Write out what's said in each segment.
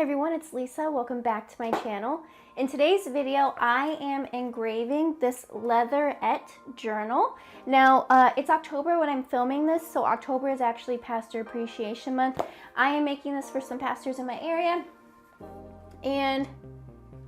Hey everyone, it's Lisa. Welcome back to my channel. In today's video, I am engraving this Leatherette journal. Now, it's October when I'm filming this, so October is actually Pastor Appreciation Month. I am making this for some pastors in my area, and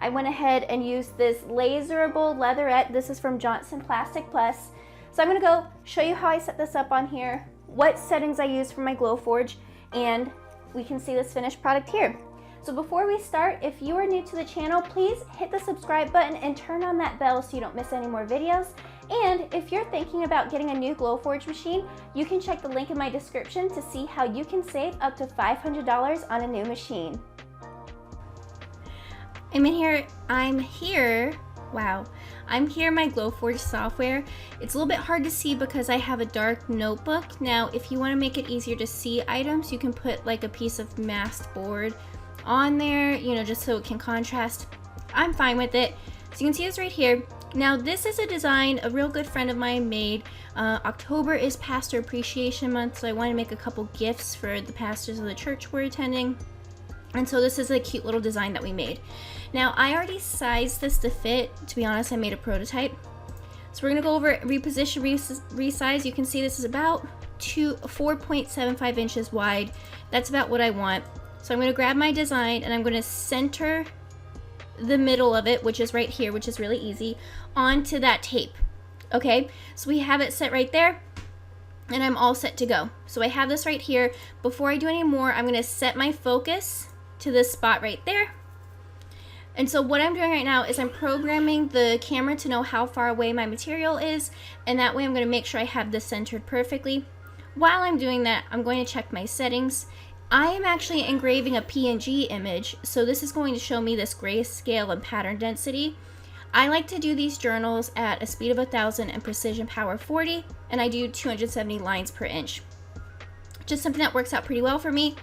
I went ahead and used this laserable Leatherette. This is from Johnson Plastic Plus. So I'm gonna go show you how I set this up on here, what settings I use for my Glowforge, and we can see this finished product here. So before we start, if you are new to the channel, please hit the subscribe button and turn on that bell so you don't miss any more videos. And if you're thinking about getting a new Glowforge machine, you can check the link in my description to see how you can save up to $500 on a new machine. I'm here in my Glowforge software. It's a little bit hard to see because I have a dark notebook. Now, if you want to make it easier to see items, you can put like a piece of masked board on there, you know, just so it can contrast. I'm fine with it. So you can see this right here. Now, this is a design a real good friend of mine made. October is Pastor Appreciation Month, so I want to make a couple gifts for the pastors of the church we're attending. And so this is a cute little design that we made. Now, I already sized this to fit. To be honest, I made a prototype. So we're gonna go over reposition, resize. You can see this is about 4.75 inches wide. That's about what I want. So I'm gonna grab my design and I'm gonna center the middle of it, which is right here, which is really easy, onto that tape. Okay, so we have it set right there. And I'm all set to go. So I have this right here. Before I do any more, I'm gonna set my focus to this spot right there. And so what I'm doing right now is I'm programming the camera to know how far away my material is, and that way I'm gonna make sure I have this centered perfectly. While I'm doing that, I'm going to check my settings. I am actually engraving a PNG image, so this is going to show me this grayscale and pattern density. I like to do these journals at a speed of 1000 and precision power 40, and I do 270 lines per inch. Just something that works out pretty well for me.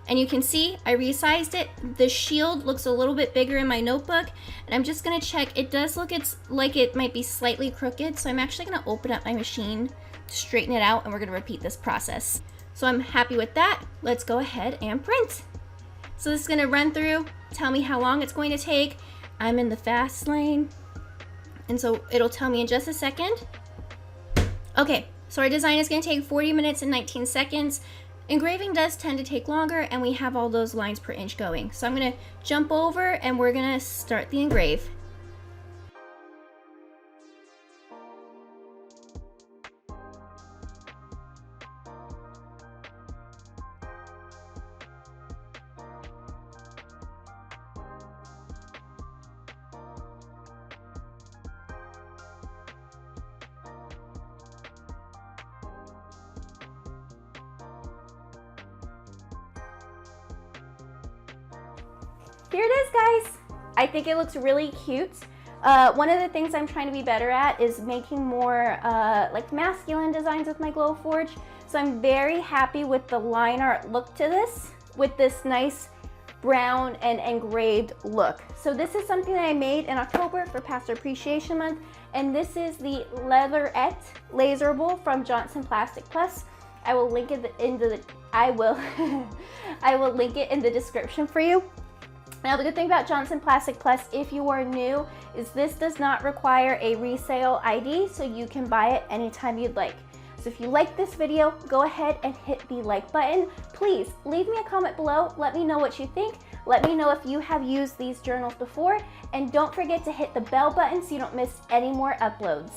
And you can see I resized it. The shield looks a little bit bigger in my notebook, and I'm just gonna check. It does look like it might be slightly crooked, so I'm actually gonna open up my machine, straighten it out, and we're gonna repeat this process. So I'm happy with that. Let's go ahead and print. So this is gonna run through, tell me how long it's going to take. I'm in the fast lane, and so it'll tell me in just a second. Okay, so our design is gonna take 40 minutes and 19 seconds. Engraving does tend to take longer, and we have all those lines per inch going. So I'm gonna jump over and we're gonna start the engrave. Here it is, guys. I think it looks really cute. One of the things I'm trying to be better at is making more like masculine designs with my Glowforge. So I'm very happy with the line art look to this, with this nice brown and engraved look. So this is something that I made in October for Pastor Appreciation Month, and this is the Leatherette laserable from Johnson Plastic Plus. I will link it in the I will link it in the description for you. Now, the good thing about Johnson Plastic Plus, if you are new, is this does not require a resale ID, so you can buy it anytime you'd like. So if you like this video, go ahead and hit the like button. Please leave me a comment below. Let me know what you think. Let me know if you have used these journals before. And don't forget to hit the bell button so you don't miss any more uploads.